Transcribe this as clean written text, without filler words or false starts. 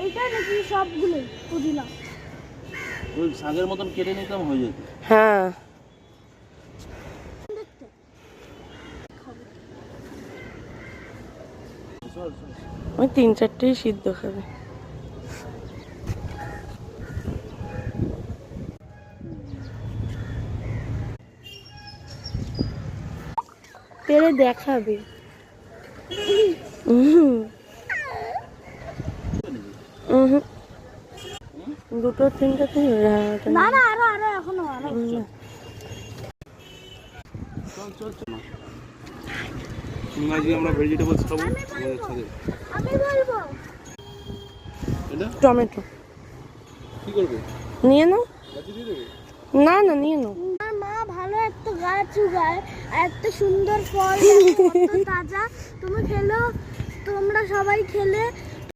এইটা নাকি সবগুলো পুদিনা ওই শাকের মতন কেটে নিতাম হয়ে যেত। হ্যাঁ ওই 3-4টেই সিদ্ধ খাবে। পেরে দেখাবে। দুটো 3টা না না আরো আরো এখনো আরো চল আজকে আমরা ভেজিটেবলস খাবো আমাদের ছাদে। আমি বলবো এটা টমেটো কি করবে? নিয়ে নাও। গাছে দিয়ে দেবে? না না নিয়ে নাও। আমার মা ভালো একটা গাছ উগায় আর একটা সুন্দর ফল কত তাজা। তুমি খেলো, তোমরা সবাই খেলে